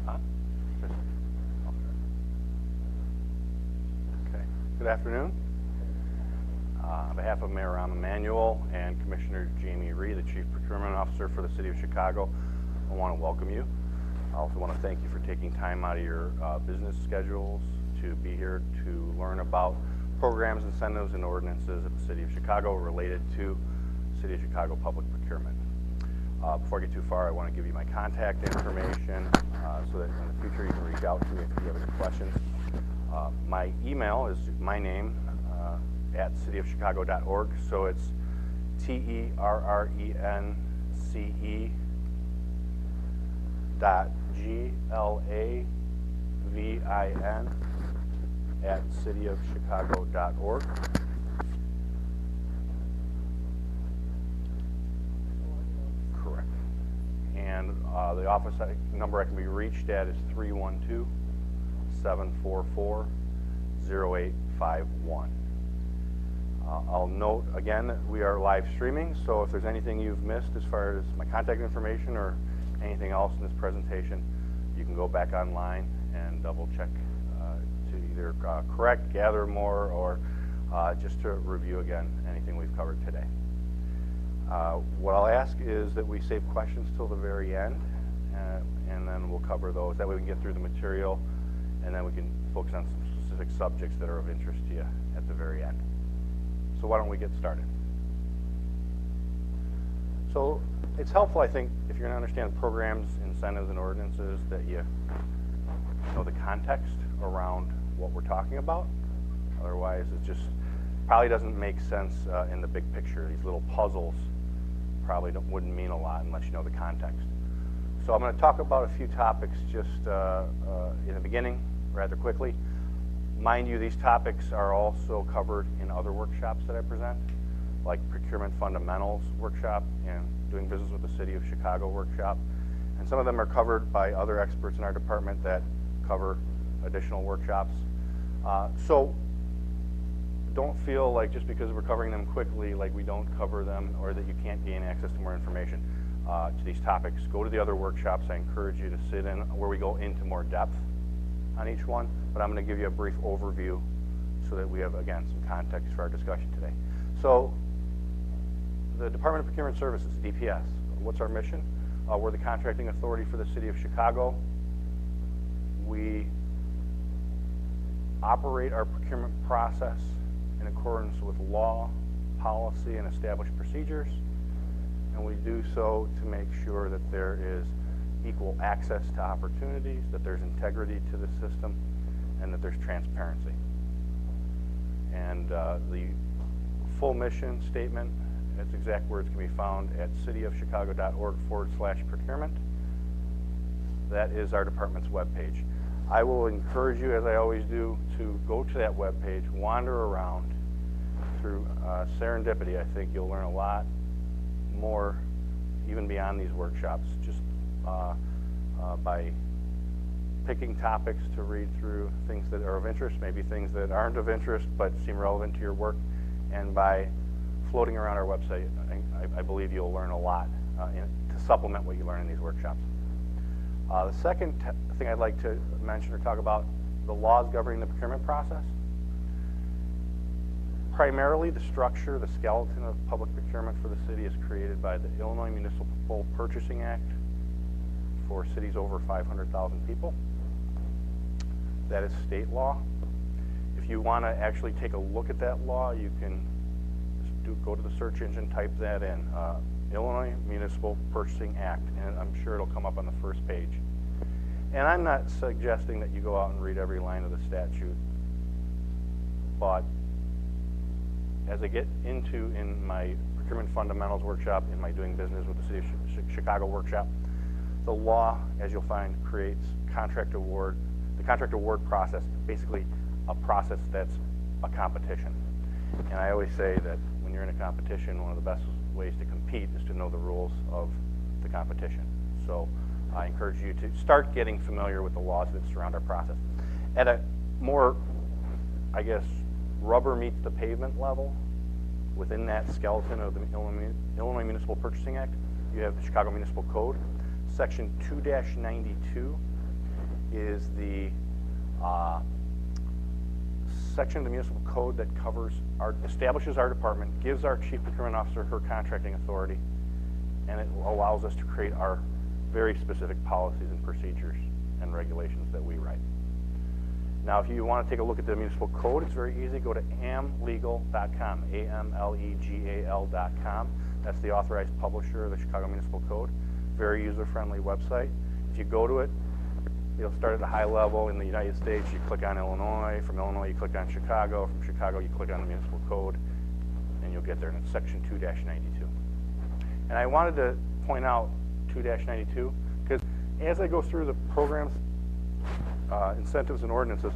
On? Okay. Good afternoon. On behalf of Mayor Rahm Emanuel and Commissioner Jamie Rhee, the Chief Procurement Officer for the City of Chicago, I want to welcome you. I also want to thank you for taking time out of your business schedules to be here to learn about programs, incentives, and ordinances of the City of Chicago related to City of Chicago public procurement. Before I get too far, I want to give you my contact information so that in the future you can reach out to me if you have any questions. My email is my name at cityofchicago.org, so it's TERRENCE.GLAVIN@cityofchicago.org. Correct. And the office number I can be reached at is 312-744-0851. I'll note again that we are live streaming, so if there's anything you've missed as far as my contact information or anything else in this presentation, you can go back online and double check to either correct, gather more, or just to review again anything we've covered today. What I'll ask is that we save questions till the very end, and then we'll cover those. That way we can get through the material, and then we can focus on some specific subjects that are of interest to you at the very end. So why don't we get started? So it's helpful, I think, if you're going to understand programs, incentives, and ordinances, that you know the context around what we're talking about. Otherwise, it just probably doesn't make sense in the big picture. These little puzzles probably wouldn't mean a lot unless you know the context. So I'm going to talk about a few topics just in the beginning, rather quickly. Mind you, these topics are also covered in other workshops that I present, like Procurement Fundamentals workshop and Doing Business with the City of Chicago workshop. And some of them are covered by other experts in our department that cover additional workshops. So don't feel like just because we're covering them quickly, like we don't cover them or that you can't gain access to more information to these topics. Go to the other workshops. I encourage you to sit in where we go into more depth on each one, but I'm going to give you a brief overview so that we have, again, some context for our discussion today. So the Department of Procurement Services, DPS, what's our mission? We're the contracting authority for the City of Chicago. We operate our procurement process in accordance with law, policy, and established procedures, and we do so to make sure that there is equal access to opportunities, that there's integrity to the system, and that there's transparency. And the full mission statement, its exact words can be found at cityofchicago.org/procurement. That is our department's webpage. I will encourage you, as I always do, to go to that webpage, wander around through serendipity. I think you'll learn a lot more, even beyond these workshops, just by picking topics to read through, things that are of interest, maybe things that aren't of interest but seem relevant to your work, and by floating around our website, I believe you'll learn a lot to supplement what you learn in these workshops. The second thing I'd like to mention or talk about, the laws governing the procurement process. Primarily, the structure, the skeleton of public procurement for the city is created by the Illinois Municipal Purchasing Act for cities over 500,000 people. That is state law. If you want to actually take a look at that law, you can go to the search engine, type that in, Illinois Municipal Purchasing Act, and I'm sure it'll come up on the first page. And I'm not suggesting that you go out and read every line of the statute, but as I get into in my Procurement Fundamentals workshop, in my Doing Business with the City of Chicago workshop, the law, as you'll find, creates contract award. The contract award process, basically a process that's a competition. And I always say that when you're in a competition, one of the best ways to compete is to know the rules of the competition. So I encourage you to start getting familiar with the laws that surround our process. At a more, I guess, rubber meets the pavement level, within that skeleton of the Illinois Municipal Purchasing Act, you have the Chicago Municipal Code. Section 2-92 is the section of the municipal code that establishes our department, gives our chief procurement officer her contracting authority, and it allows us to create our very specific policies and procedures and regulations that we write. Now, if you want to take a look at the municipal code, it's very easy. Go to amlegal.com, amlegal.com. That's the authorized publisher of the Chicago Municipal Code. Very user-friendly website. If you go to it, you'll start at a high level. In the United States, you click on Illinois. From Illinois, you click on Chicago. From Chicago, you click on the municipal code, and you'll get there. And it's section 2-92. And I wanted to point out 2-92 because as I go through the programs, incentives, and ordinances,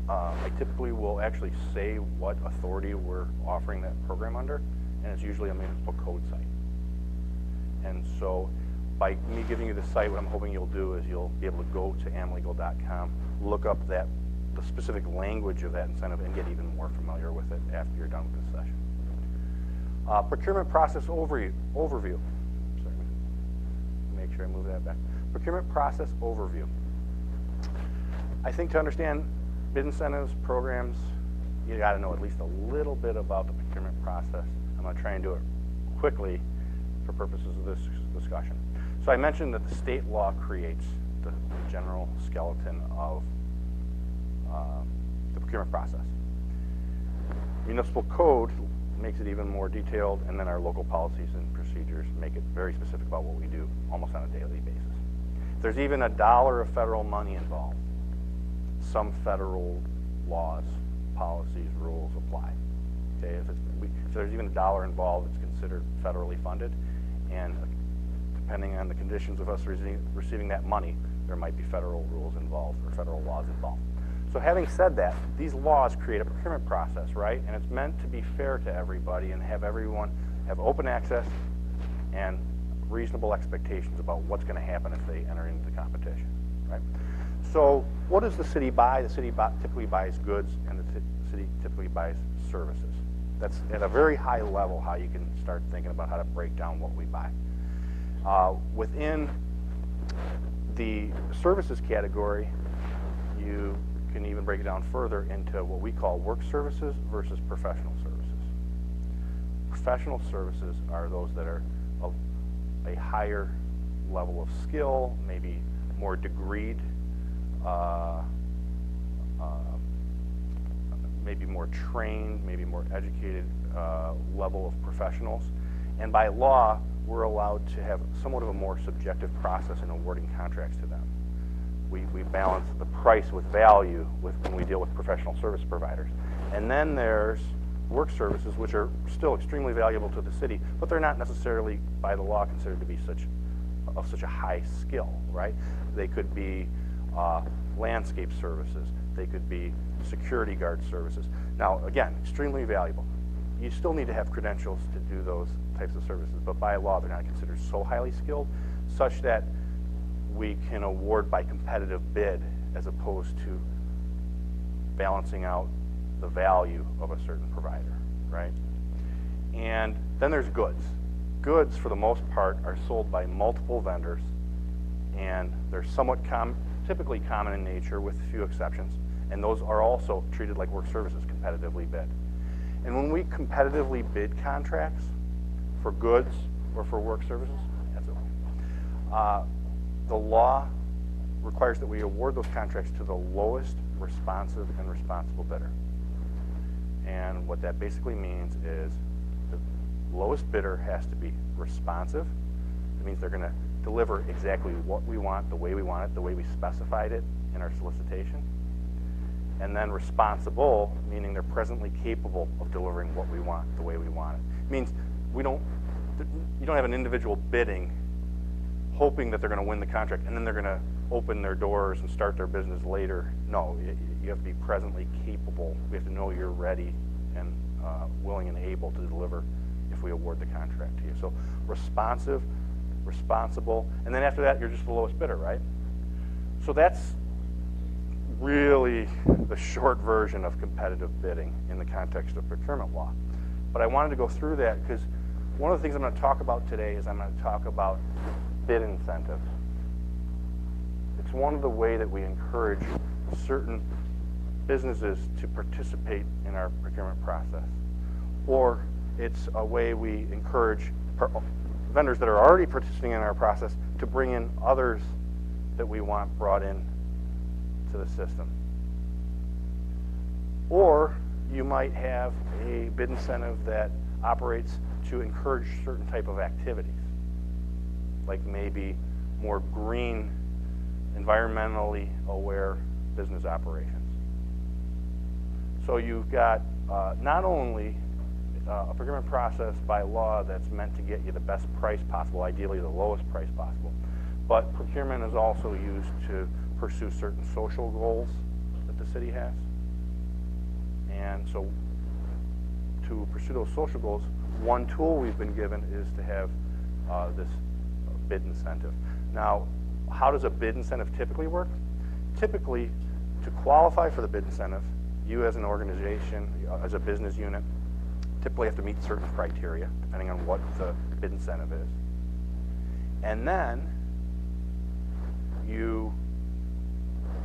I typically will actually say what authority we're offering that program under, and it's usually a municipal code site. And so by me giving you the site, what I'm hoping you'll do is you'll be able to go to amlegal.com, look up the specific language of that incentive, and get even more familiar with it after you're done with this session. Procurement process overview. Sorry, make sure I move that back. Procurement process overview. I think to understand bid incentives, programs, you got to know at least a little bit about the procurement process. I'm going to try and do it quickly for purposes of this discussion. So I mentioned that the state law creates the general skeleton of the procurement process. Municipal code makes it even more detailed, and then our local policies and procedures make it very specific about what we do almost on a daily basis. If there's even $1 of federal money involved, some federal laws, policies, rules apply. Okay, if there's even $1 involved, it's considered federally funded, and depending on the conditions of us receiving that money, there might be federal rules involved or federal laws involved. So having said that, these laws create a procurement process, right? And it's meant to be fair to everybody and have everyone have open access and reasonable expectations about what's going to happen if they enter into the competition, right? So what does the city buy? The city typically buys goods, and the city typically buys services. That's at a very high level how you can start thinking about how to break down what we buy. Within the services category, you can even break it down further into what we call work services versus professional services. Professional services are those that are of a higher level of skill, maybe more degreed, maybe more trained, maybe more educated level of professionals. And by law, we're allowed to have somewhat of a more subjective process in awarding contracts to them. We balance the price with value when we deal with professional service providers. And then there's work services, which are still extremely valuable to the city, but they're not necessarily by the law considered to be of such a high skill, right? They could be landscape services. They could be security guard services. Now, again, extremely valuable. You still need to have credentials to do those types of services, but by law, they're not considered so highly skilled, such that we can award by competitive bid as opposed to balancing out the value of a certain provider, right? And then there's goods. Goods, for the most part, are sold by multiple vendors, and they're somewhat typically common in nature with a few exceptions, and those are also treated like work services, competitively bid. And when we competitively bid contracts for goods or for work services, that's okay. The law requires that we award those contracts to the lowest responsive and responsible bidder. And what that basically means is the lowest bidder has to be responsive. It means they're going to deliver exactly what we want, the way we want it, the way we specified it in our solicitation. And then responsible, meaning they're presently capable of delivering what we want, the way we want it. It means you don't have an individual bidding hoping that they're going to win the contract and then they're going to open their doors and start their business later. No, you have to be presently capable. We have to know you're ready and willing and able to deliver if we award the contract to you. So responsive, responsible, and then after that, you're just the lowest bidder, right? So that's really the short version of competitive bidding in the context of procurement law. But I wanted to go through that because one of the things I'm going to talk about today is I'm going to talk about bid incentives. It's it's one of the way that we encourage certain businesses to participate in our procurement process. Or it's a way we encourage vendors that are already participating in our process to bring in others that we want brought in to the system. Or you might have a bid incentive that operates to encourage certain type of activities, like maybe more green, environmentally aware business operations. So you've got not only a procurement process by law that's meant to get you the best price possible, ideally the lowest price possible, but procurement is also used to pursue certain social goals that the city has. And so to pursue those social goals, one tool we've been given is to have this bid incentive. Now, how does a bid incentive typically work? Typically, to qualify for the bid incentive, you as an organization, as a business unit, typically have to meet certain criteria, depending on what the bid incentive is. And then,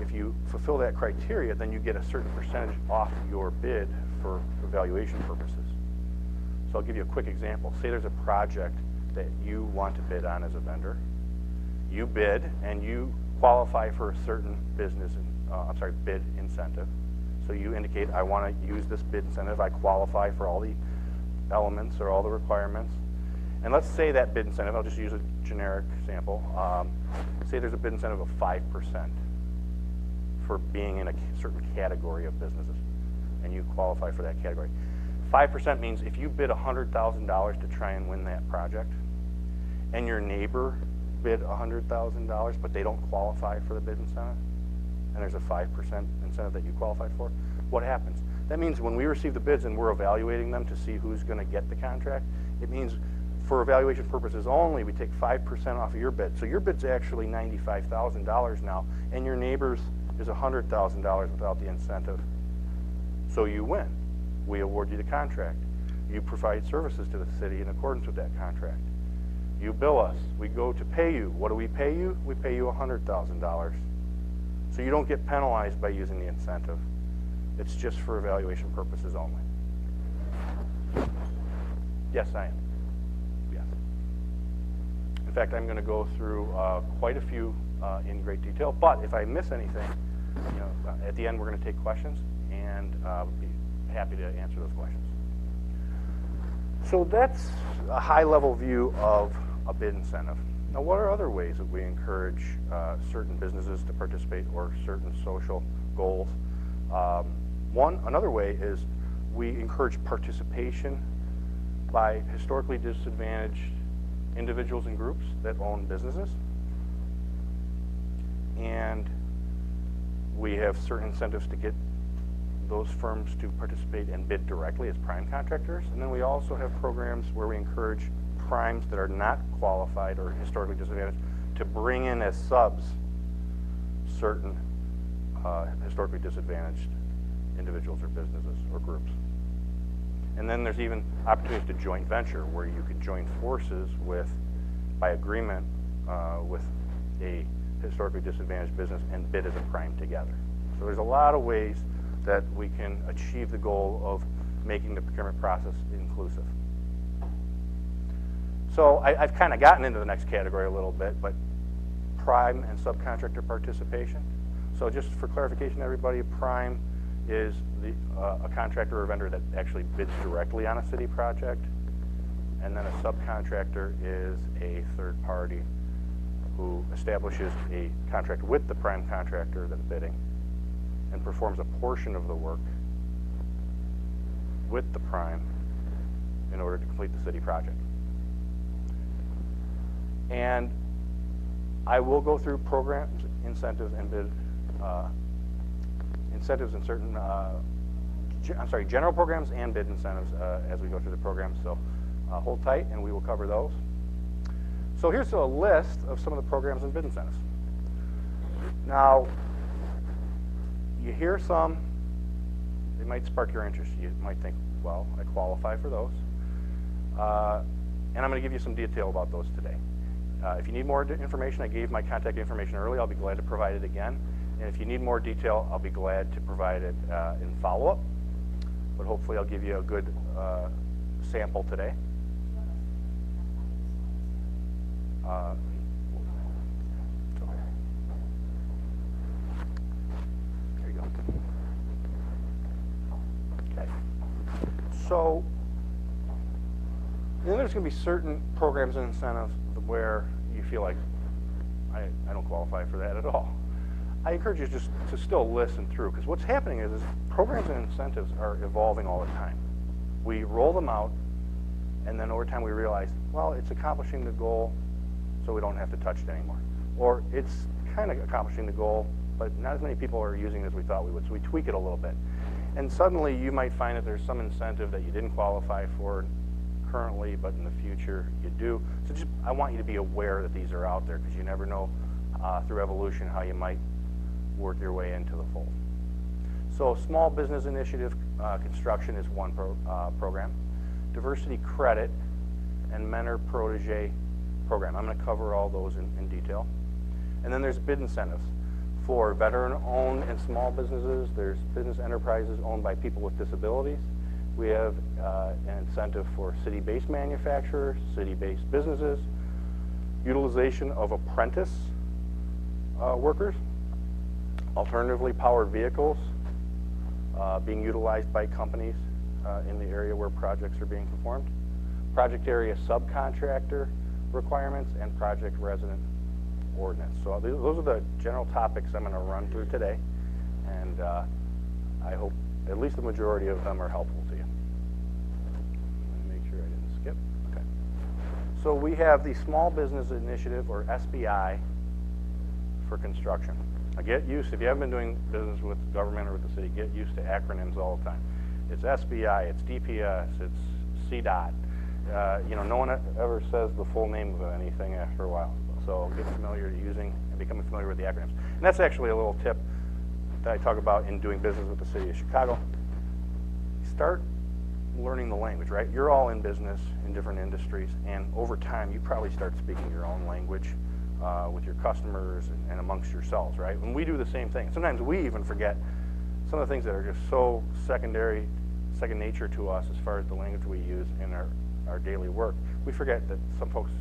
if you fulfill that criteria, then you get a certain percentage off your bid for evaluation purposes. So I'll give you a quick example. Say there's a project that you want to bid on as a vendor. You bid and you qualify for a certain bid incentive. So you indicate, I want to use this bid incentive. I qualify for all the elements or all the requirements. And let's say that bid incentive, I'll just use a generic sample. Say there's a bid incentive of 5% for being in a certain category of businesses, and you qualify for that category. 5% means if you bid $100,000 to try and win that project, and your neighbor bid $100,000, but they don't qualify for the bid incentive, and there's a 5% incentive that you qualified for, what happens? That means when we receive the bids and we're evaluating them to see who's going to get the contract, it means for evaluation purposes only, we take 5% off of your bid. So your bid's actually $95,000 now, and your neighbor's is $100,000 without the incentive. So you win. We award you the contract. You provide services to the city in accordance with that contract. You bill us. We go to pay you. What do we pay you? We pay you $100,000. So you don't get penalized by using the incentive. It's just for evaluation purposes only. Yes, I am. Yes. In fact, I'm going to go through quite a few in great detail, but if I miss anything, at the end we're going to take questions, and be happy to answer those questions. So that's a high-level view of a bid incentive. Now, what are other ways that we encourage certain businesses to participate or certain social goals? Another way is we encourage participation by historically disadvantaged individuals and groups that own businesses. And we have certain incentives to get those firms to participate and bid directly as prime contractors. And then we also have programs where we encourage primes that are not qualified or historically disadvantaged to bring in as subs certain historically disadvantaged individuals or businesses or groups. And then there's even opportunities to joint venture where you could join forces with, by agreement, with a historically disadvantaged business and bid as a prime together. So there's a lot of ways that we can achieve the goal of making the procurement process inclusive. So I've kind of gotten into the next category a little bit, but prime and subcontractor participation. So just for clarification, everybody, prime is a contractor or vendor that actually bids directly on a city project, and then a subcontractor is a third party who establishes a contract with the prime contractor that's bidding and performs a portion of the work with the prime in order to complete the city project. And I will go through programs, incentives, and bid incentives in certain, general programs and bid incentives as we go through the program. So hold tight and we will cover those. So here's a list of some of the programs and bid incentives. Now, you hear some, they might spark your interest. You might think, well, I qualify for those. And I'm going to give you some detail about those today. If you need more information, I gave my contact information early. I'll be glad to provide it again. And if you need more detail, I'll be glad to provide it in follow-up. But hopefully I'll give you a good sample today. There you go. Okay. So then there's going to be certain programs and incentives where you feel like, I don't qualify for that at all. I encourage you just to still listen through, because what's happening is programs and incentives are evolving all the time. We roll them out, and then over time we realize, well, it's accomplishing the goal, so we don't have to touch it anymore. Or it's kind of accomplishing the goal, but not as many people are using it as we thought we would, so we tweak it a little bit. And suddenly you might find that there's some incentive that you didn't qualify for currently, but in the future you do. So just, I want you to be aware that these are out there, because you never know through evolution how you might work your way into the fold. So Small Business Initiative Construction is one program. Diversity Credit and Mentor-Protege program. I'm going to cover all those in detail. And then there's bid incentives for veteran-owned and small businesses. There's business enterprises owned by people with disabilities. We have an incentive for city-based manufacturers, city-based businesses, utilization of apprentice workers, alternatively powered vehicles being utilized by companies in the area where projects are being performed, project area subcontractor requirements, and project resident ordinance. So those are the general topics I'm going to run through today, and I hope at least the majority of them are helpful to you. Let me make sure I didn't skip. Okay. So we have the Small Business Initiative, or SBI, for construction. Now get used, if you haven't been doing business with government or with the city, get used to acronyms all the time. It's SBI, it's DPS, it's CDOT. You know, no one ever says the full name of anything after a while. So get familiar to using and becoming familiar with the acronyms. And that's actually a little tip that I talk about in doing business with the city of Chicago. Start learning the language, right? You're all in business in different industries, and over time you probably start speaking your own language with your customers and amongst yourselves, right? And we do the same thing. Sometimes we even forget some of the things that are just so second nature to us as far as the language we use in our daily work. We forget that some folks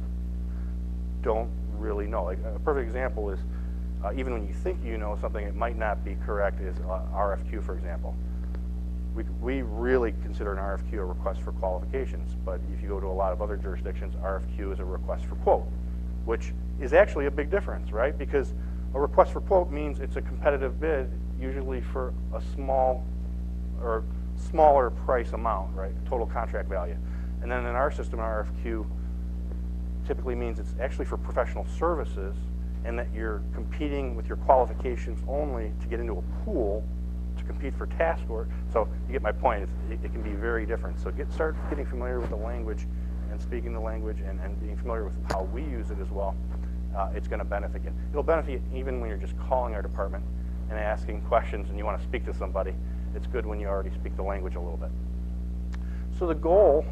don't really know. Like a perfect example is even when you think you know something, it might not be correct, is RFQ, for example. We really consider an RFQ a request for qualifications, but if you go to a lot of other jurisdictions, RFQ is a request for quote, which is actually a big difference, right? Because a request for quote means it's a competitive bid, usually for a small or smaller price amount, right? Total contract value. And then in our system, RFQ typically means it's actually for professional services, and that you're competing with your qualifications only to get into a pool to compete for task work. So you get my point. It can be very different. So start getting familiar with the language and speaking the language and being familiar with how we use it as well. It's going to benefit you. It'll benefit you even when you're just calling our department and asking questions and you want to speak to somebody. It's good when you already speak the language a little bit. So the goal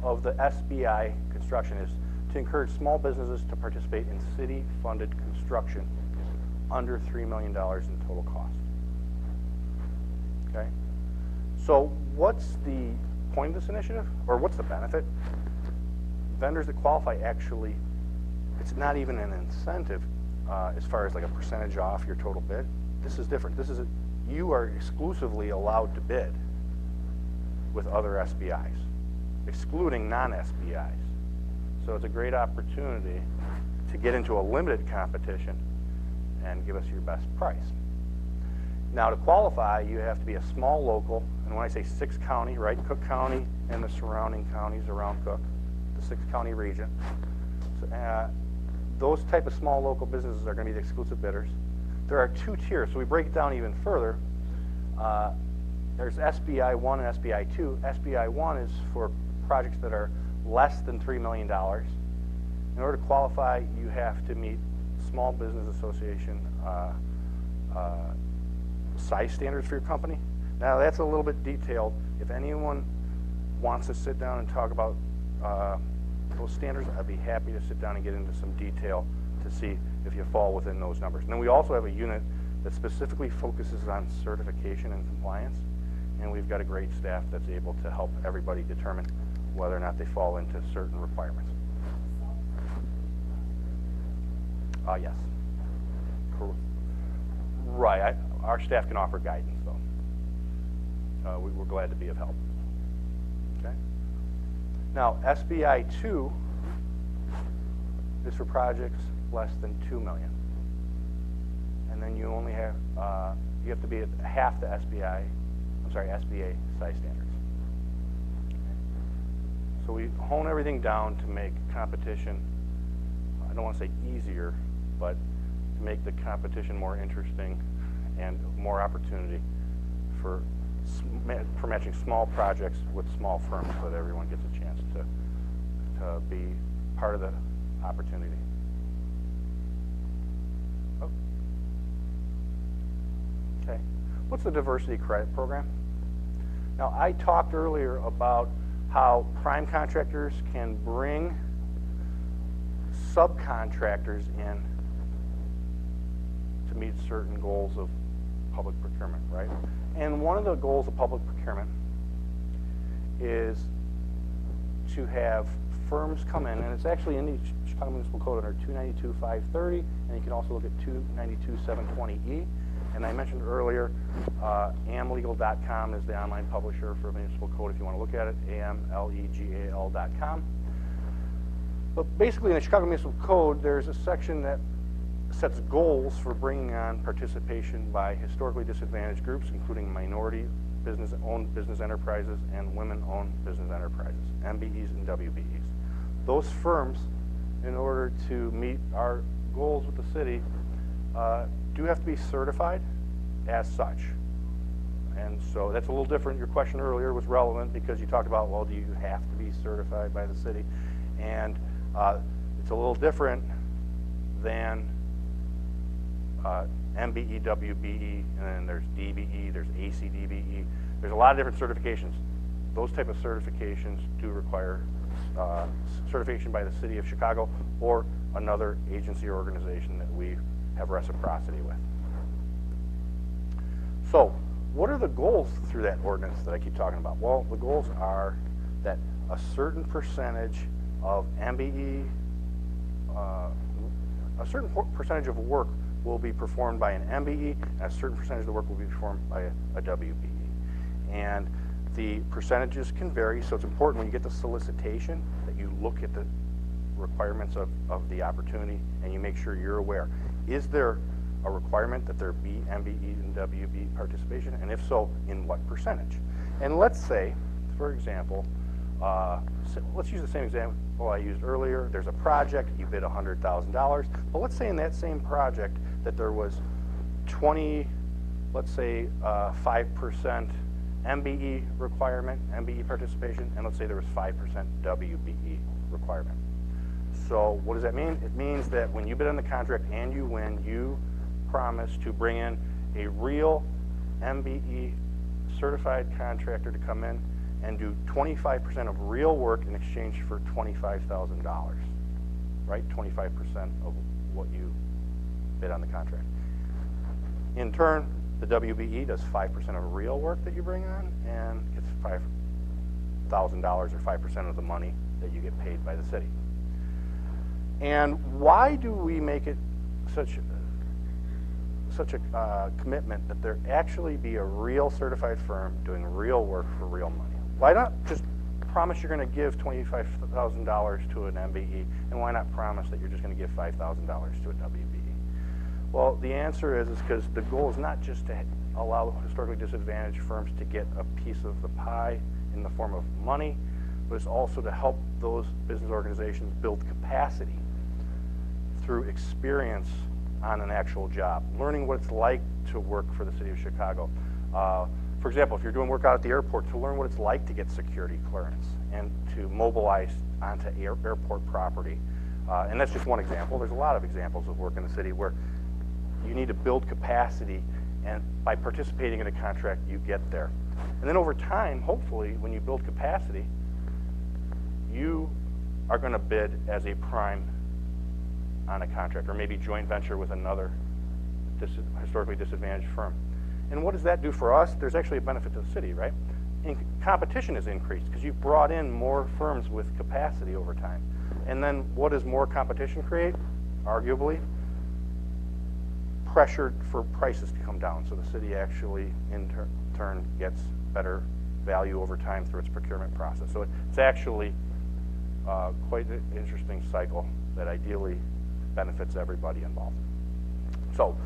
of the SBI construction is to encourage small businesses to participate in city-funded construction under $3 million in total cost. Okay? So what's the point of this initiative, or what's the benefit? Vendors that qualify actually, it's not even an incentive as far as like a percentage off your total bid. This is different. You are exclusively allowed to bid with other SBIs, excluding non-SBIs. So it's a great opportunity to get into a limited competition and give us your best price. Now to qualify, you have to be a small local, and when I say 6-county, right, Cook County and the surrounding counties around Cook, the 6-county region. So, those type of small local businesses are going to be the exclusive bidders. There are 2 tiers, so we break it down even further. There's SBI 1 and SBI 2. SBI 1 is for projects that are less than $3 million. In order to qualify, you have to meet Small Business Association size standards for your company. Now that's a little bit detailed. If anyone wants to sit down and talk about those standards, I'd be happy to sit down and get into some detail to see if you fall within those numbers. And then we also have a unit that specifically focuses on certification and compliance, and we've got a great staff that's able to help everybody determine whether or not they fall into certain requirements. Yes. Right. Our staff can offer guidance, though. We're glad to be of help. Okay. Now, SBI 2 is for projects less than $2 million, and then you only have you have to be at half the SBA size standards. So we hone everything down to make competition, I don't want to say easier, but to make the competition more interesting and more opportunity for matching small projects with small firms so that everyone gets a chance to be part of the opportunity. Oh. Okay. What's the diversity credit program? Now, I talked earlier about how prime contractors can bring subcontractors in to meet certain goals of public procurement, right? And one of the goals of public procurement is to have firms come in, and it's actually in the Chicago Municipal Code under 292.530, and you can also look at 292.720E. And I mentioned earlier, amlegal.com is the online publisher for Municipal Code if you want to look at it, amlegal.com. But basically in the Chicago Municipal Code, there's a section that sets goals for bringing on participation by historically disadvantaged groups, including minority owned business enterprises and women-owned business enterprises, MBEs and WBEs. Those firms, in order to meet our goals with the city, do have to be certified as such. And so that's a little different. Your question earlier was relevant because you talked about, well, do you have to be certified by the city? And it's a little different than MBE, WBE, and then there's DBE, there's ACDBE. There's a lot of different certifications. Those type of certifications do require certification by the city of Chicago or another agency or organization that we have reciprocity with. So, what are the goals through that ordinance that I keep talking about? Well, the goals are that a certain percentage of MBE, a certain percentage of work will be performed by an MBE, and a certain percentage of the work will be performed by a WBE. And the percentages can vary, so it's important when you get the solicitation that you look at the requirements of the opportunity and you make sure you're aware. Is there a requirement that there be MBE and WB participation? And if so, in what percentage? And let's say, for example, let's use the same example I used earlier. There's a project, you bid $100,000, but let's say in that same project that there was 5% MBE requirement, MBE participation, and let's say there was 5% WBE requirement. So what does that mean? It means that when you bid on the contract and you win, you promise to bring in a real MBE certified contractor to come in and do 25% of real work in exchange for $25,000, right? 25% of what you bid on the contract. In turn, the WBE does 5% of real work that you bring on and gets $5,000 or 5% of the money that you get paid by the city. And why do we make it such a commitment that there actually be a real certified firm doing real work for real money? Why not just promise you're going to give $25,000 to an MBE, and why not promise that you're just going to give $5,000 to a WBE? Well, the answer is because the goal is not just to allow historically disadvantaged firms to get a piece of the pie in the form of money, but it's also to help those business organizations build capacity through experience on an actual job, learning what it's like to work for the city of Chicago. For example, if you're doing work out at the airport, to learn what it's like to get security clearance and to mobilize onto airport property. And that's just one example. There's a lot of examples of work in the city where you need to build capacity, and by participating in a contract, you get there. And then over time, hopefully, when you build capacity, you are going to bid as a prime on a contract, or maybe joint venture with another historically disadvantaged firm. And what does that do for us? There's actually a benefit to the city, right? Competition is increased because you've brought in more firms with capacity over time. And then what does more competition create? Arguably, pressure for prices to come down. So the city actually, in turn, gets better value over time through its procurement process. So it's actually quite an interesting cycle that ideally benefits everybody involved. So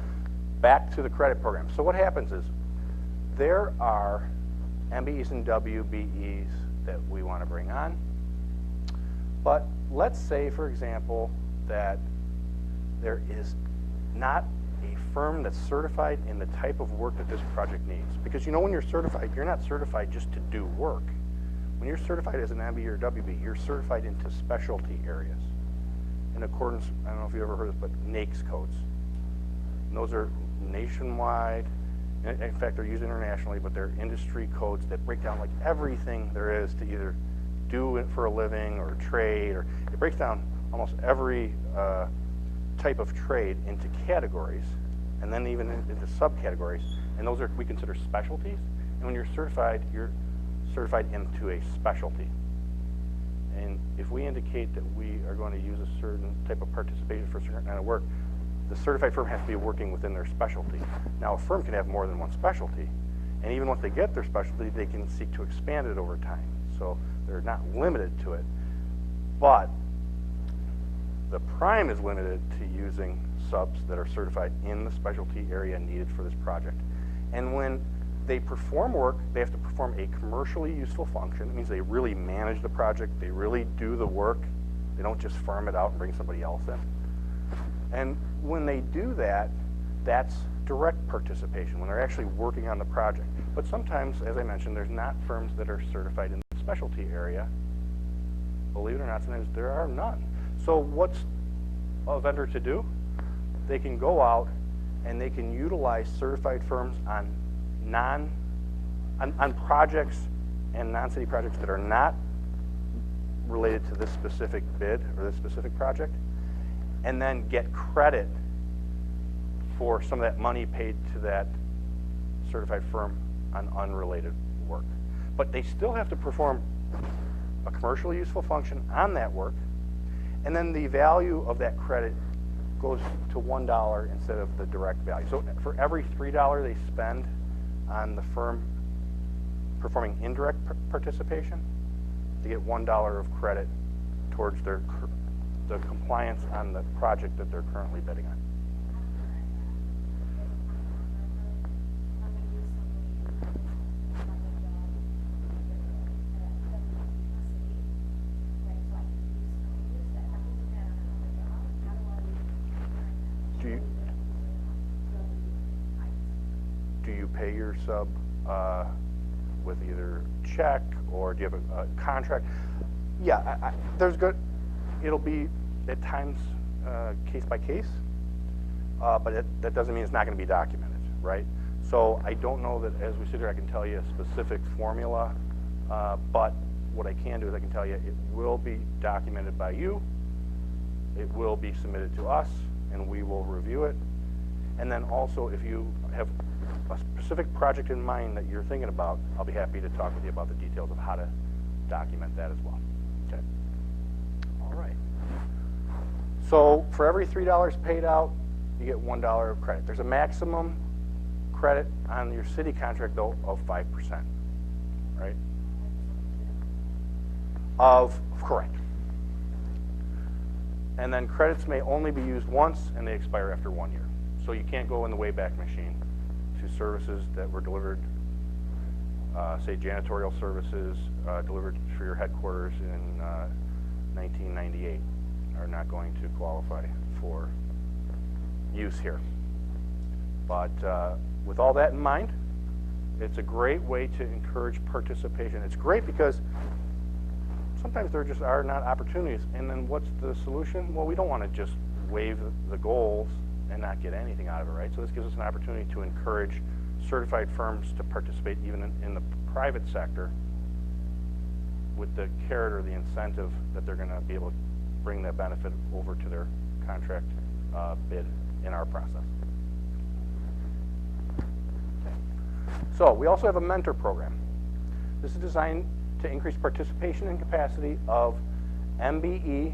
back to the credit program. So what happens is there are MBEs and WBEs that we want to bring on. But let's say, for example, that there is not a firm that's certified in the type of work that this project needs. Because you know, when you're certified, you're not certified just to do work. When you're certified as an MBE or WB, you're certified into specialty areas in accordance, I don't know if you've ever heard of this, but NAICS codes. And those are nationwide. In fact, they're used internationally, but they're industry codes that break down like everything there is to either do it for a living or trade, or it breaks down almost every type of trade into categories, and then even into subcategories. And those are, we consider specialties. And when you're certified into a specialty. And if we indicate that we are going to use a certain type of participation for a certain kind of work, the certified firm has to be working within their specialty. Now, a firm can have more than one specialty, and even once they get their specialty, they can seek to expand it over time. So they're not limited to it. But the prime is limited to using subs that are certified in the specialty area needed for this project. And when they perform work, they have to perform a commercially useful function. It means they really manage the project, they really do the work. They don't just farm it out and bring somebody else in. And when they do that, that's direct participation, when they're actually working on the project. But sometimes, as I mentioned, there's not firms that are certified in the specialty area. Believe it or not, sometimes there are none. So what's a vendor to do? They can go out and they can utilize certified firms on projects and non-city projects that are not related to this specific bid or this specific project, and then get credit for some of that money paid to that certified firm on unrelated work. But they still have to perform a commercially useful function on that work, and then the value of that credit goes to $1 instead of the direct value. So for every $3 they spend on the firm performing indirect participation, they get $1 of credit towards the compliance on the project that they're currently bidding on. Do you pay your sub with either check, or do you have a contract? Yeah, there's good. It'll be at times case by case, but that doesn't mean it's not going to be documented, right? So I don't know that as we sit here I can tell you a specific formula, but what I can do is I can tell you it will be documented by you, it will be submitted to us, and we will review it. And then also, if you have a specific project in mind that you're thinking about, I'll be happy to talk with you about the details of how to document that as well. Okay. All right. So for every $3 paid out, you get $1 of credit. There's a maximum credit on your city contract, though, of 5%, right? Correct. And then credits may only be used once, and they expire after 1 year. So you can't go in the Wayback Machine to services that were delivered, say janitorial services delivered for your headquarters in 1998 are not going to qualify for use here. But with all that in mind, it's a great way to encourage participation. It's great because sometimes there just are not opportunities. And then what's the solution? Well, we don't want to just waive the goals and not get anything out of it, right? So this gives us an opportunity to encourage certified firms to participate even in the private sector with the carrot or the incentive that they're going to be able to bring that benefit over to their contract bid in our process. Okay. So we also have a mentor program. This is designed to increase participation and capacity of MBE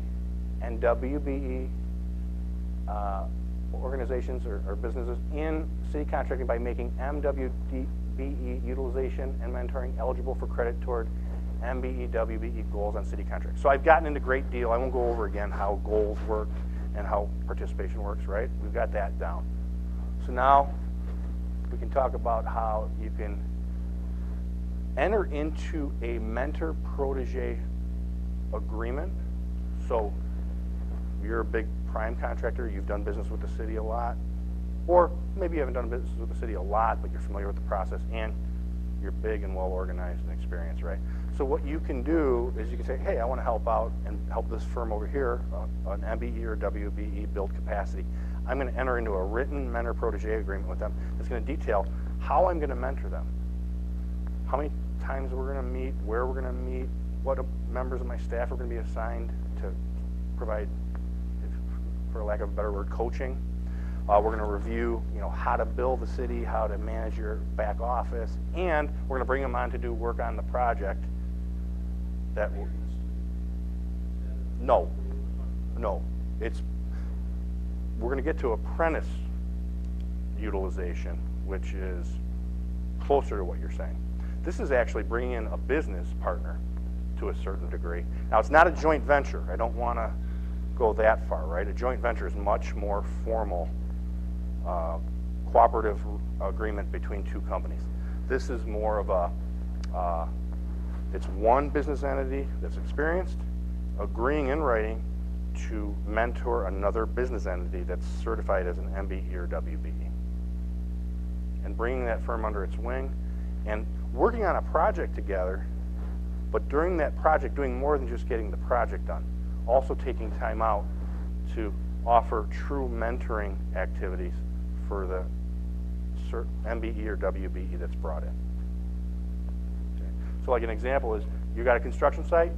and WBE organizations or businesses in city contracting by making MWBE utilization and mentoring eligible for credit toward MBE, WBE goals on city contracts. So I've gotten into great deal. I won't go over again how goals work and how participation works, right? We've got that down. So now we can talk about how you can enter into a mentor-protege agreement. So you're a big prime contractor, you've done business with the city a lot, or maybe you haven't done business with the city a lot, but you're familiar with the process and you're big and well organized and experienced, right? So what you can do is you can say, hey, I want to help out and help this firm over here, an MBE or WBE build capacity. I'm going to enter into a written mentor-protege agreement with them that's going to detail how I'm going to mentor them, how many times we're going to meet, where we're going to meet, what members of my staff are going to be assigned to provide, for lack of a better word, coaching. We're going to review, how to bill the city, how to manage your back office, and we're going to bring them on to do work on the project. No, we're going to get to apprentice utilization, which is closer to what you're saying. This is actually bringing in a business partner to a certain degree. Now, it's not a joint venture. I don't want to go that far, right? A joint venture is much more formal, cooperative agreement between two companies. This is more of a, it's one business entity that's experienced, agreeing in writing to mentor another business entity that's certified as an MBE or WBE. And bringing that firm under its wing and working on a project together, but during that project doing more than just getting the project done. Also taking time out to offer true mentoring activities for the MBE or WBE that's brought in. Okay. So like an example is, you got a construction site,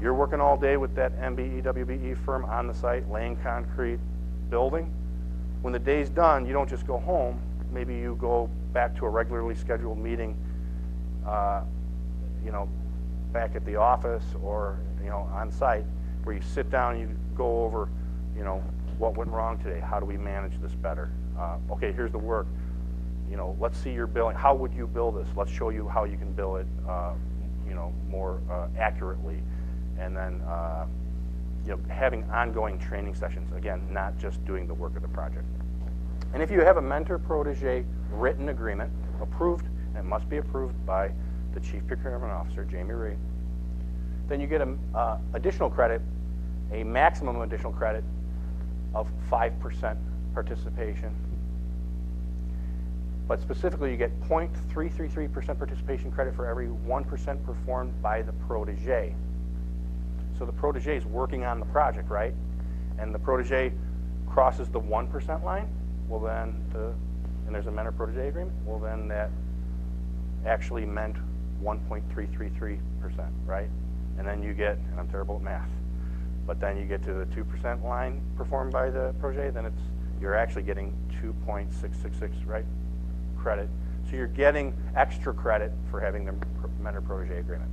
you're working all day with that MBE, WBE firm on the site, laying concrete, building. When the day's done, you don't just go home. Maybe you go back to a regularly scheduled meeting, back at the office or, on site, where you sit down and you go over, what went wrong today? How do we manage this better? Okay, here's the work. Let's see your billing. How would you bill this? Let's show you how you can bill it, more accurately. And then, having ongoing training sessions. Again, not just doing the work of the project. And if you have a mentor-protege written agreement approved, and it must be approved by the Chief Procurement Officer, Jamie Reed, then you get an additional credit, a maximum additional credit of 5% participation. But specifically, you get 0.333% participation credit for every 1% performed by the protege. So the protege is working on the project, right? And the protege crosses the 1% line, well then, and there's a mentor-protege agreement, well then that actually meant 1.333%, right? And then you get, and I'm terrible at math, but then you get to the 2% line performed by the protege, then you're actually getting 2.666, right, credit. So you're getting extra credit for having the mentor-protege agreement.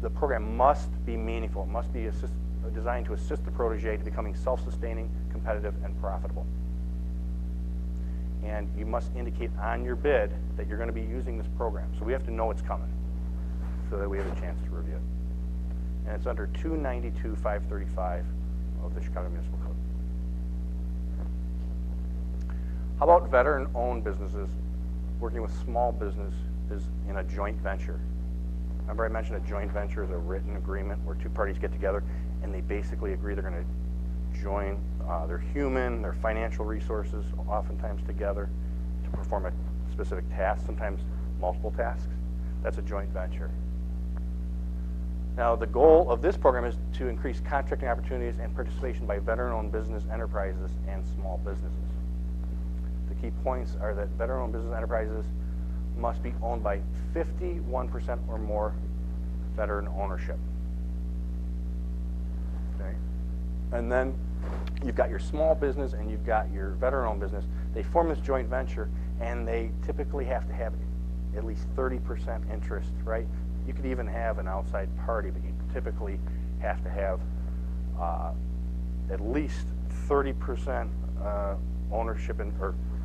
The program must be meaningful. It must be designed to assist the protege to becoming self-sustaining, competitive, and profitable. And you must indicate on your bid that you're going to be using this program. So we have to know it's coming so that we have a chance to review it. And it's under 292-535 of the Chicago Municipal Code. How about veteran-owned businesses working with small business is in a joint venture? Remember I mentioned a joint venture is a written agreement where two parties get together and they basically agree they're going to join their human, their financial resources oftentimes together to perform a specific task, sometimes multiple tasks. That's a joint venture. Now the goal of this program is to increase contracting opportunities and participation by veteran-owned business enterprises and small businesses. The key points are that veteran-owned business enterprises must be owned by 51% or more veteran ownership. Okay? And then you've got your small business and you've got your veteran-owned business. They form this joint venture, and they typically have to have at least 30% interest, right? You could even have an outside party, but you typically have to have at least 30% ownership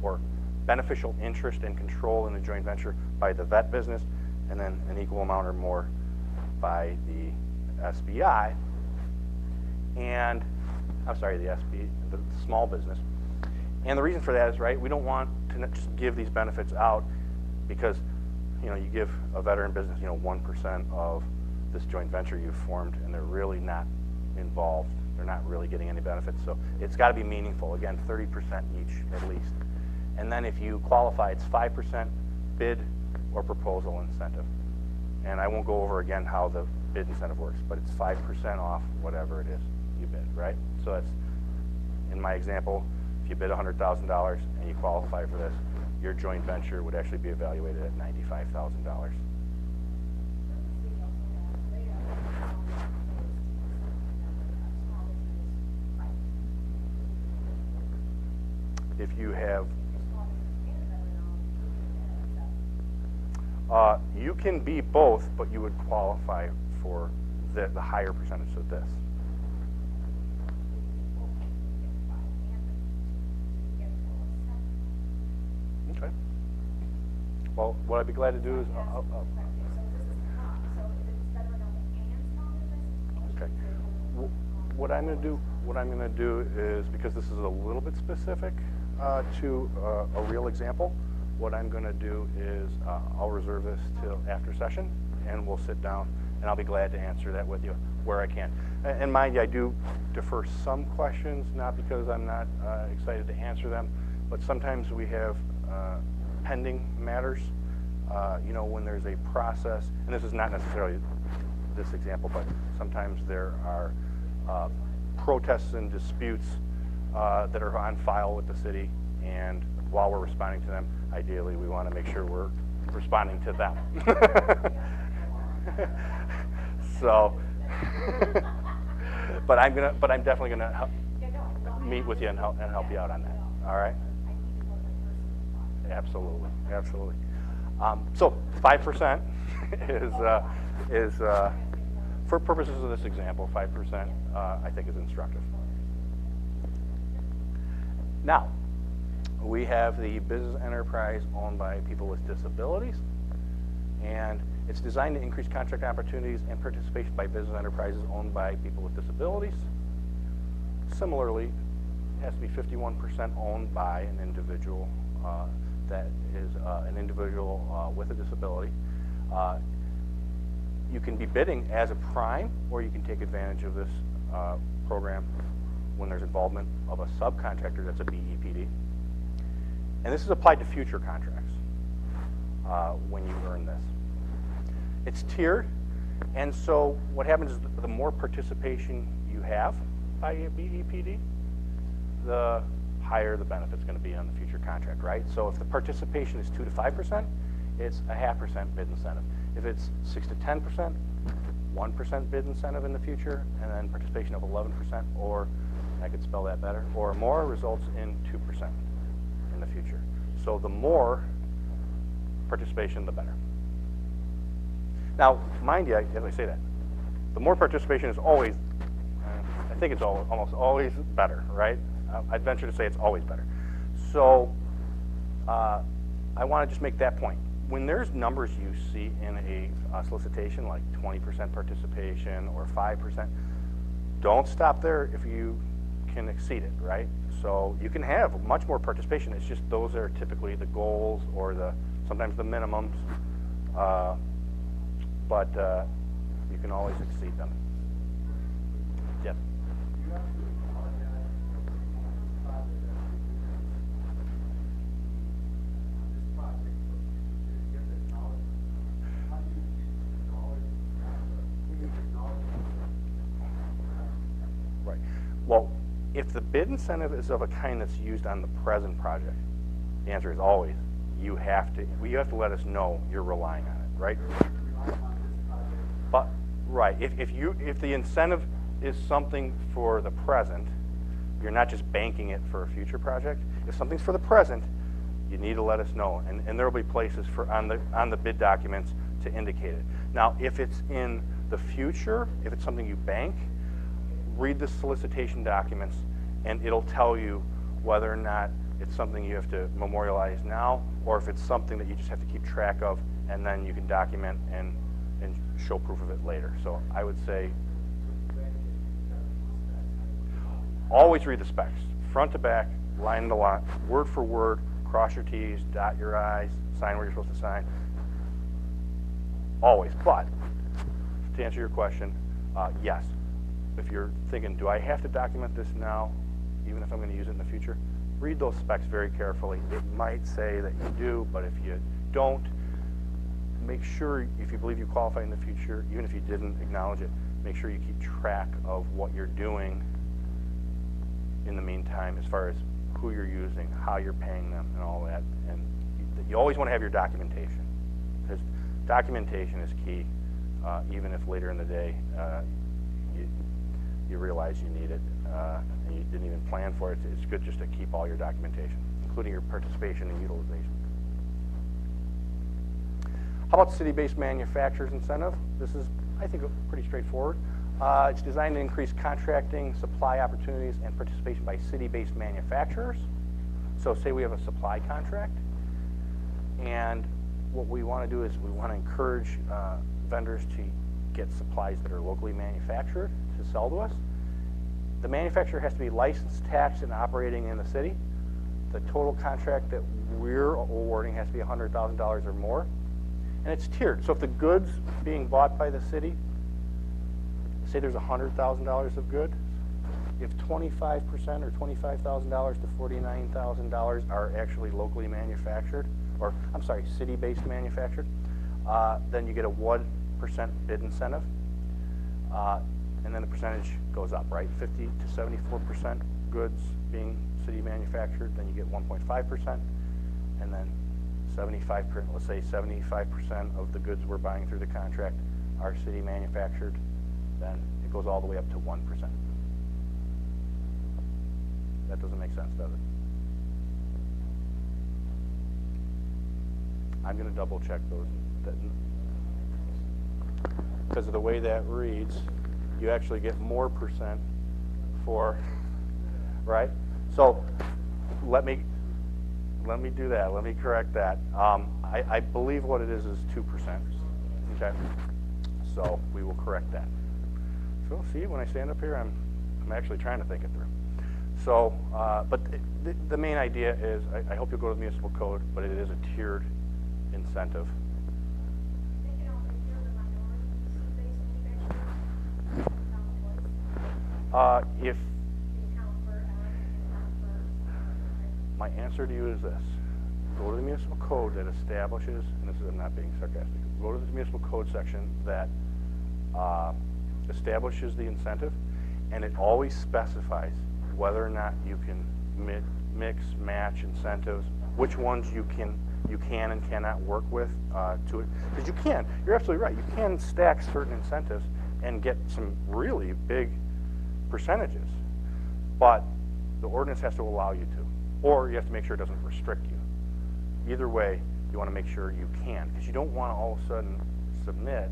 or beneficial interest and control in the joint venture by the vet business, and then an equal amount or more by the SBI, and I'm sorry, the small business. And the reason for that is, right, we don't want to just give these benefits out because, you know, you give a veteran business, you know, 1% of this joint venture you've formed, and they're really not involved. They're not really getting any benefits. So it's got to be meaningful. Again, 30% each at least. And then if you qualify, it's 5% bid or proposal incentive. And I won't go over again how the bid incentive works, but it's 5% off whatever it is you bid, right? So that's, in my example, if you bid $100,000 and you qualify for this, your joint venture would actually be evaluated at $95,000. If you have, you can be both, but you would qualify for the higher percentage of this. Okay. Well, what I'd be glad to do is, okay. What I'm going to do is, because this is a little bit specific to a real example, what I'm going to do is I'll reserve this till after session, and we'll sit down, and I'll be glad to answer that with you where I can. And mind you, I do defer some questions, not because I'm not excited to answer them, but sometimes we have pending matters. You know, when there's a process, and this is not necessarily this example, but sometimes there are protests and disputes that are on file with the city, and while we're responding to them, ideally we want to make sure we're responding to them. So, but I'm definitely gonna meet with you and help you out on that. All right? Absolutely, absolutely. So 5% is for purposes of this example, 5% I think is instructive. Now, we have the business enterprise owned by people with disabilities, and it's designed to increase contract opportunities and participation by business enterprises owned by people with disabilities. Similarly, it has to be 51% owned by an individual that is an individual with a disability. You can be bidding as a prime, or you can take advantage of this program when there's involvement of a subcontractor that's a BEPD. And this is applied to future contracts when you earn this. It's tiered, and so what happens is the more participation you have by a BEPD, the higher the benefit's going to be on the future contract, right? So if the participation is 2 to 5%, it's a 0.5% bid incentive. If it's 6 to 10%, 1% bid incentive in the future, and then participation of 11%, or I could spell that better, or more, results in 2% in the future. So the more participation, the better. Now, mind you, as I say that, the more participation is always, I think it's almost always better, right? I'd venture to say it's always better. So I want to just make that point. When there's numbers you see in a solicitation, like 20% participation or 5%, don't stop there if you can exceed it, right? So you can have much more participation. It's just those are typically the goals or sometimes the minimums, but you can always exceed them. Yes. Right. Well, if the bid incentive is of a kind that's used on the present project, the answer is always. You have to let us know you're relying on it, right? But Right. If the incentive is something for the present, you're not just banking it for a future project. If something's for the present, you need to let us know, and there will be places for on the bid documents to indicate it. Now, if it's in the future, if it's something you bank, read the solicitation documents, and it'll tell you whether or not it's something you have to memorialize now, or if it's something that you just have to keep track of, and then you can document and show proof of it later. So I would say always read the specs, front to back, line to line, word for word, cross your T's, dot your I's, sign where you're supposed to sign. Always. But to answer your question, yes. If you're thinking, do I have to document this now, even if I'm going to use it in the future? Read those specs very carefully. It might say that you do, but if you don't, make sure, if you believe you qualify in the future, even if you didn't acknowledge it, make sure you keep track of what you're doing in the meantime, as far as who you're using, how you're paying them, and all that. And you always want to have your documentation, because documentation is key, even if later in the day you realize you need it and you didn't even plan for it. It's good just to keep all your documentation, including your participation and utilization. How about city-based manufacturers incentive? This is, I think, pretty straightforward. It's designed to increase contracting, supply opportunities, and participation by city-based manufacturers. So say we have a supply contract, and what we want to do is we want to encourage vendors to get supplies that are locally manufactured to sell to us. The manufacturer has to be licensed, taxed, and operating in the city. The total contract that we're awarding has to be $100,000 or more. And it's tiered. So if the goods being bought by the city, say there's $100,000 of goods, if 25% or $25,000 to $49,000 are actually locally manufactured, or I'm sorry, city-based manufactured, then you get a 1% bid incentive, and then the percentage goes up, right? 50 to 74% goods being city manufactured, then you get 1.5%, and then 75%, let's say 75% of the goods we're buying through the contract are city manufactured, then it goes all the way up to 1%. That doesn't make sense, does it? I'm going to double check those. Because of the way that reads, you actually get more percent for, right? So let me do that. Let me correct that. I believe what it is 2%. Okay. So we will correct that. So see, when I stand up here, I'm actually trying to think it through. So, but the main idea is, I hope you'll go to the municipal code, but it is a tiered incentive. If my answer to you is this: go to the municipal code that establishes, and this is, I'm not being sarcastic, go to the municipal code section that establishes the incentive, and it always specifies whether or not you can mix, match incentives, which ones you can and cannot work with to it. Because you can, you're absolutely right, you can stack certain incentives and get some really big percentages, but the ordinance has to allow you to, or you have to make sure it doesn't restrict you. Either way, you want to make sure you can, because you don't want to all of a sudden submit,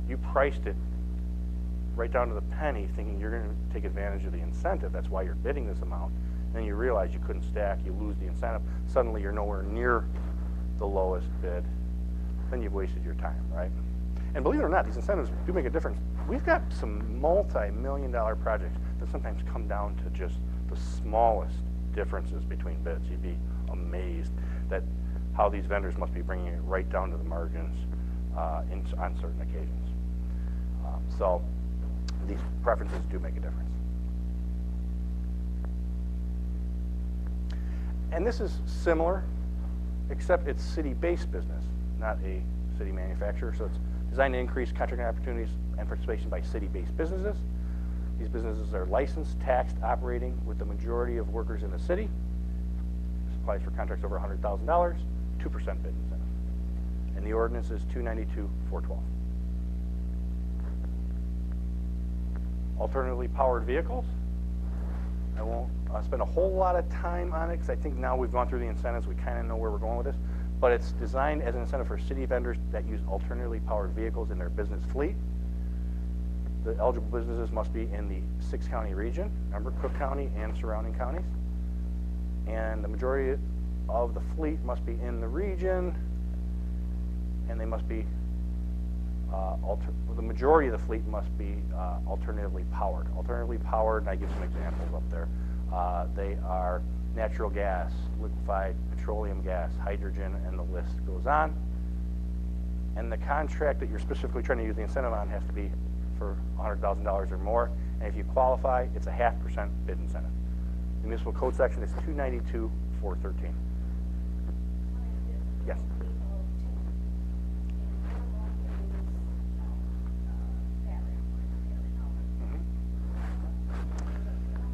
you priced it right down to the penny thinking you're going to take advantage of the incentive, that's why you're bidding this amount, and then you realize you couldn't stack, you lose the incentive, suddenly you're nowhere near the lowest bid, then you've wasted your time, right? And believe it or not, these incentives do make a difference. We've got some multi-million-dollar projects that sometimes come down to just the smallest differences between bids. You'd be amazed that how these vendors must be bringing it right down to the margins on certain occasions. So these preferences do make a difference. And this is similar, except it's city-based business, not a city manufacturer. So it's designed to increase contracting opportunities and participation by city-based businesses. These businesses are licensed, taxed, operating with the majority of workers in the city. This applies for contracts over $100,000, 2% bid incentive. And the ordinance is 292-412. Alternatively powered vehicles. I won't spend a whole lot of time on it because I think now we've gone through the incentives, we kind of know where we're going with this. But it's designed as an incentive for city vendors that use alternatively powered vehicles in their business fleet. The eligible businesses must be in the 6-county region, remember, Cook County and surrounding counties. And the majority of the fleet must be in the region, and they must be, the majority of the fleet must be alternatively powered. Alternatively powered, and I give some examples up there. They are natural gas, liquefied petroleum gas, hydrogen, and the list goes on. And the contract that you're specifically trying to use the incentive on has to be for $100,000 or more. And if you qualify, it's a 0.5% bid incentive. The municipal code section is 292-413. Yes.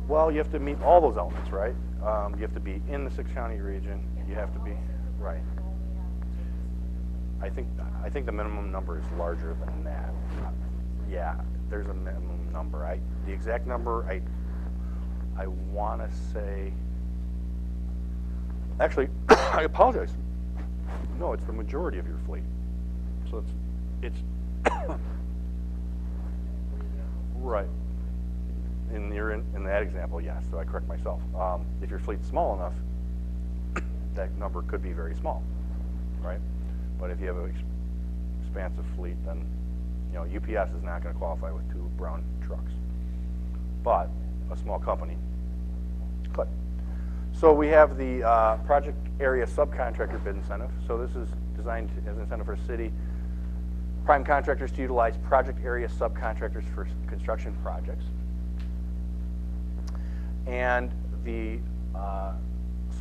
Well, you have to meet all those elements, right? You have to be in the 6-county region. You have to be, right. I think the minimum number is larger than that. Yeah, there's a minimum number. The exact number, I want to say, actually, I apologize. No, it's the majority of your fleet. So it's right. In that example, yes. So I correct myself. If your fleet's small enough, that number could be very small, right? But if you have an expansive fleet, then UPS is not going to qualify with 2 brown trucks, but a small company could. So we have the project area subcontractor bid incentive. So this is designed as an incentive for city prime contractors to utilize project area subcontractors for construction projects. And the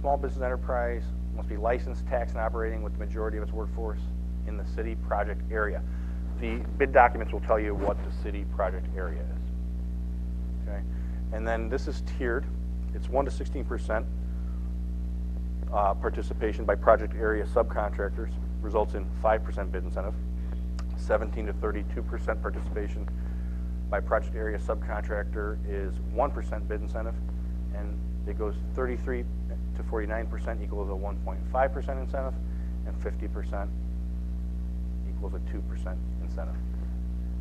small business enterprise must be licensed, taxed, and operating with the majority of its workforce in the city project area. The bid documents will tell you what the city project area is. Okay, and then this is tiered. It's 1 to 16% participation by project area subcontractors results in 5% bid incentive. 17 to 32% participation by project area subcontractor is 1% bid incentive, and it goes 33 to 49% equals a 1.5% incentive, and 50% equals a 2% incentive.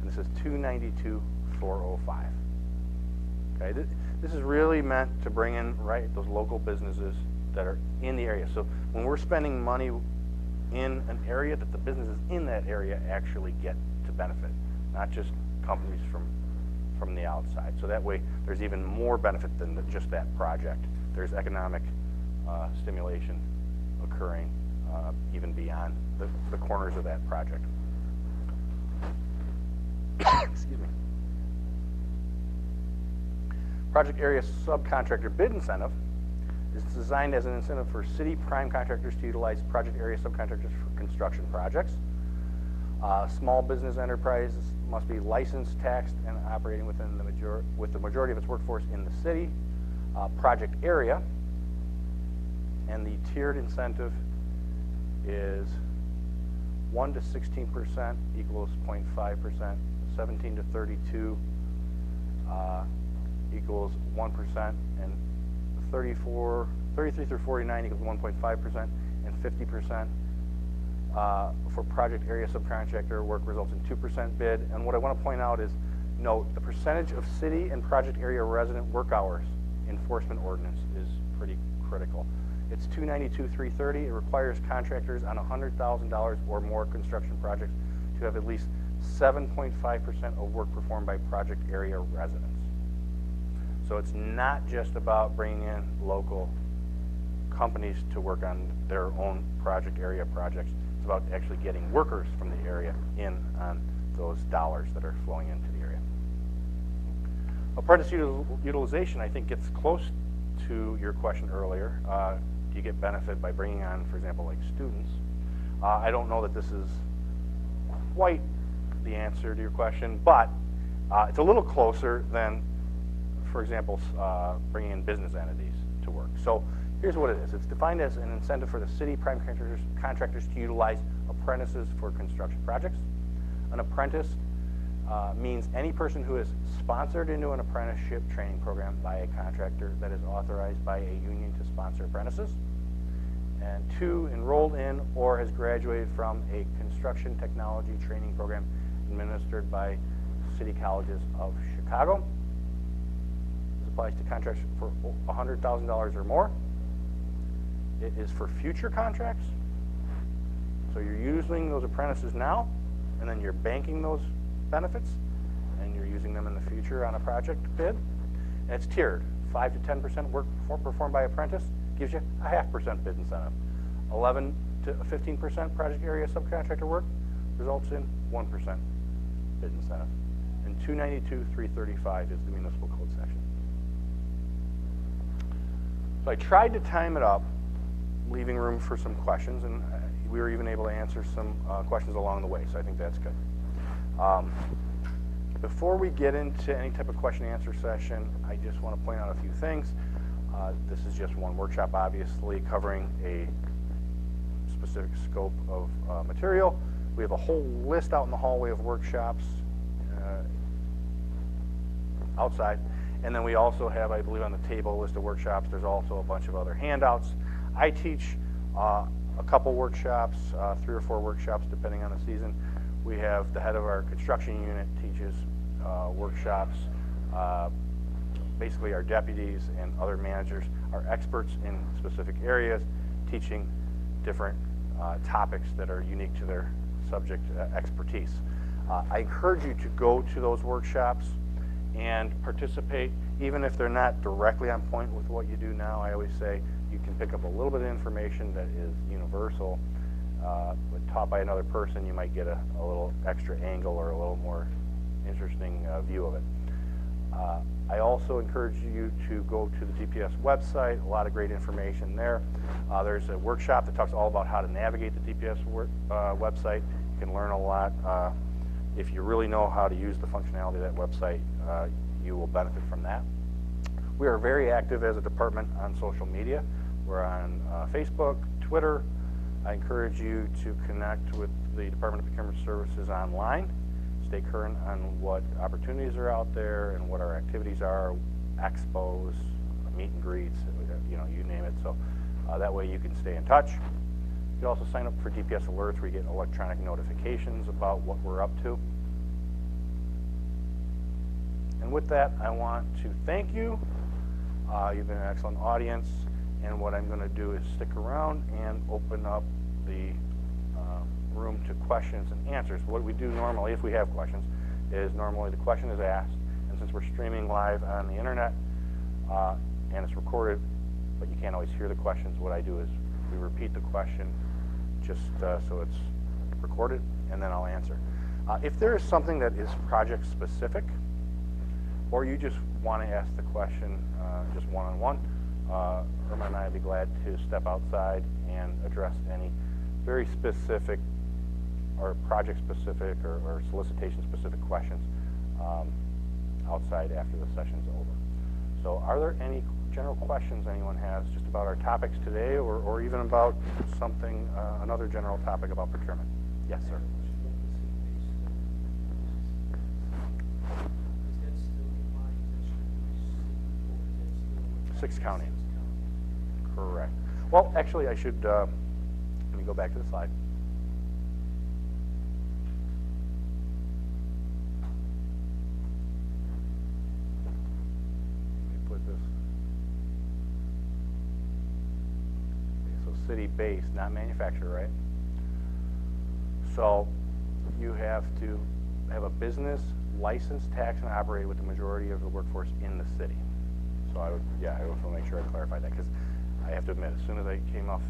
And this is 292,405. Okay, this is really meant to bring in those local businesses that are in the area. So when we're spending money in an area, that the businesses in that area actually get to benefit, not just companies from the outside. So that way there's even more benefit than just that project. There's economic stimulation occurring even beyond the corners of that project. Excuse me. Project area subcontractor bid incentive is designed as an incentive for city prime contractors to utilize project area subcontractors for construction projects. Small business enterprises must be licensed, taxed, and operating with the majority of its workforce in the city project area. And the tiered incentive is 1 to 16% equals 0.5%, 17 to 32 equals 1%, and 33 through 49 equals 1.5%, and 50% for project area subcontractor work results in 2% bid. And what I want to point out is, note, the percentage of city and project area resident work hours enforcement ordinance is pretty critical. It's 292,330. It requires contractors on $100,000 or more construction projects to have at least 7.5% of work performed by project area residents. So it's not just about bringing in local companies to work on their own project area projects. It's about actually getting workers from the area in on those dollars that are flowing into the area. Apprentice utilization, I think, gets close to your question earlier. Do you get benefit by bringing on, for example, like students? I don't know that this is quite the answer to your question, but it's a little closer than, for example, bringing in business entities to work. So here's what it is. It's defined as an incentive for the city prime contractors to utilize apprentices for construction projects. An apprentice means any person who is sponsored into an apprenticeship training program by a contractor that is authorized by a union to sponsor apprentices. And 2, enrolled in or has graduated from a construction technology training program administered by City Colleges of Chicago. This applies to contracts for $100,000 or more. It is for future contracts. So you're using those apprentices now, and then you're banking those benefits, and you're using them in the future on a project bid. And it's tiered. 5 to 10% work performed by apprentice gives you a 0.5% bid incentive. 11 to 15% project area subcontractor work results in 1% bid incentive. And 292.335 is the municipal code section. So I tried to time it up, leaving room for some questions, and we were even able to answer some questions along the way, so I think that's good. Before we get into any type of question and answer session, I just want to point out a few things. This is just one workshop, obviously, covering a specific scope of material. We have a whole list out in the hallway of workshops outside. And then we also have, I believe, on the table a list of workshops. There's also a bunch of other handouts. I teach a couple workshops, 3 or 4 workshops, depending on the season. We have the head of our construction unit teaches workshops. Basically, our deputies and other managers are experts in specific areas, teaching different topics that are unique to their subject expertise. I encourage you to go to those workshops and participate, even if they're not directly on point with what you do now. I always say you can pick up a little bit of information that is universal, but taught by another person, you might get a little extra angle or a little more interesting view of it. I also encourage you to go to the DPS website. A lot of great information there. There's a workshop that talks all about how to navigate the DPS website. You can learn a lot. If you really know how to use the functionality of that website, you will benefit from that. We are very active as a department on social media. We're on Facebook, Twitter. I encourage you to connect with the Department of Procurement Services online. Stay current on what opportunities are out there and what our activities are, expos, meet and greets, you know, you name it. So that way you can stay in touch. You can also sign up for DPS alerts where you get electronic notifications about what we're up to. And with that, I want to thank you. You've been an excellent audience. And what I'm going to do is stick around and open up the room to questions and answers. What we do normally, if we have questions, is normally the question is asked, and since we're streaming live on the internet and it's recorded, but you can't always hear the questions, what I do is we repeat the question just so it's recorded, and then I'll answer. If there is something that is project specific, or you just want to ask the question just one-on-one, Irma and I would be glad to step outside and address any very specific or project-specific or solicitation-specific questions outside after the session's over. So are there any general questions anyone has just about our topics today or even about something, another general topic about procurement? Yes, sir. 6 county. Correct. Well, actually, I should, let me go back to the slide. Let me put this. Okay, so city-based, not manufacturer, right? So you have to have a business licensed, tax, and operate with the majority of the workforce in the city. So I would, yeah, I want to make sure I clarify that, because I have to admit, as soon as I came off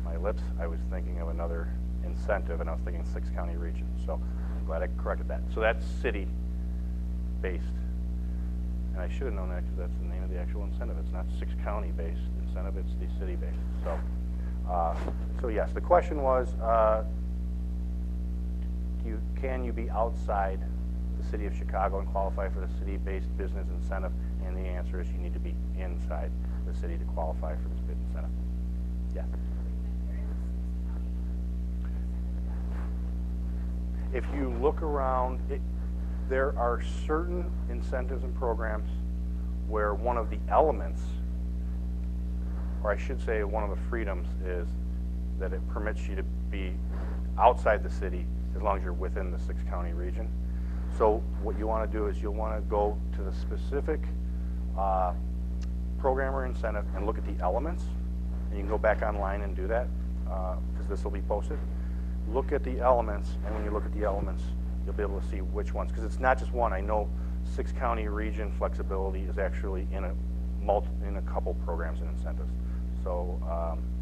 my lips, I was thinking of another incentive, and I was thinking 6 county region. So I'm glad I corrected that. So that's city-based. And I should have known that because that's the name of the actual incentive. It's not 6 county-based incentive, it's the city-based. So, so yes, the question was, can you be outside the city of Chicago and qualify for the city-based business incentive? And the answer is you need to be inside the city to qualify for this bid incentive. Yes. If you look around, There are certain incentives and programs where one of the elements, or I should say one of the freedoms, is that it permits you to be outside the city as long as you're within the 6-county region. So what you want to do is you'll want to go to the specific program or incentive and look at the elements. And you can go back online and do that because this will be posted. Look at the elements, and when you look at the elements, you'll be able to see which ones, because it's not just one. I know 6-county region flexibility is actually in a couple programs and incentives. So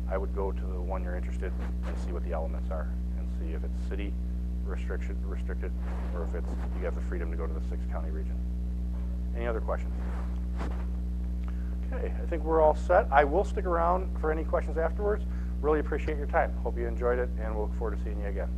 I would go to the one you're interested in and see what the elements are, and see if it's city restricted, or if it's you have the freedom to go to the 6-county region. Any other questions? Okay, I think we're all set. I will stick around for any questions afterwards. Really appreciate your time. Hope you enjoyed it, and we'll look forward to seeing you again.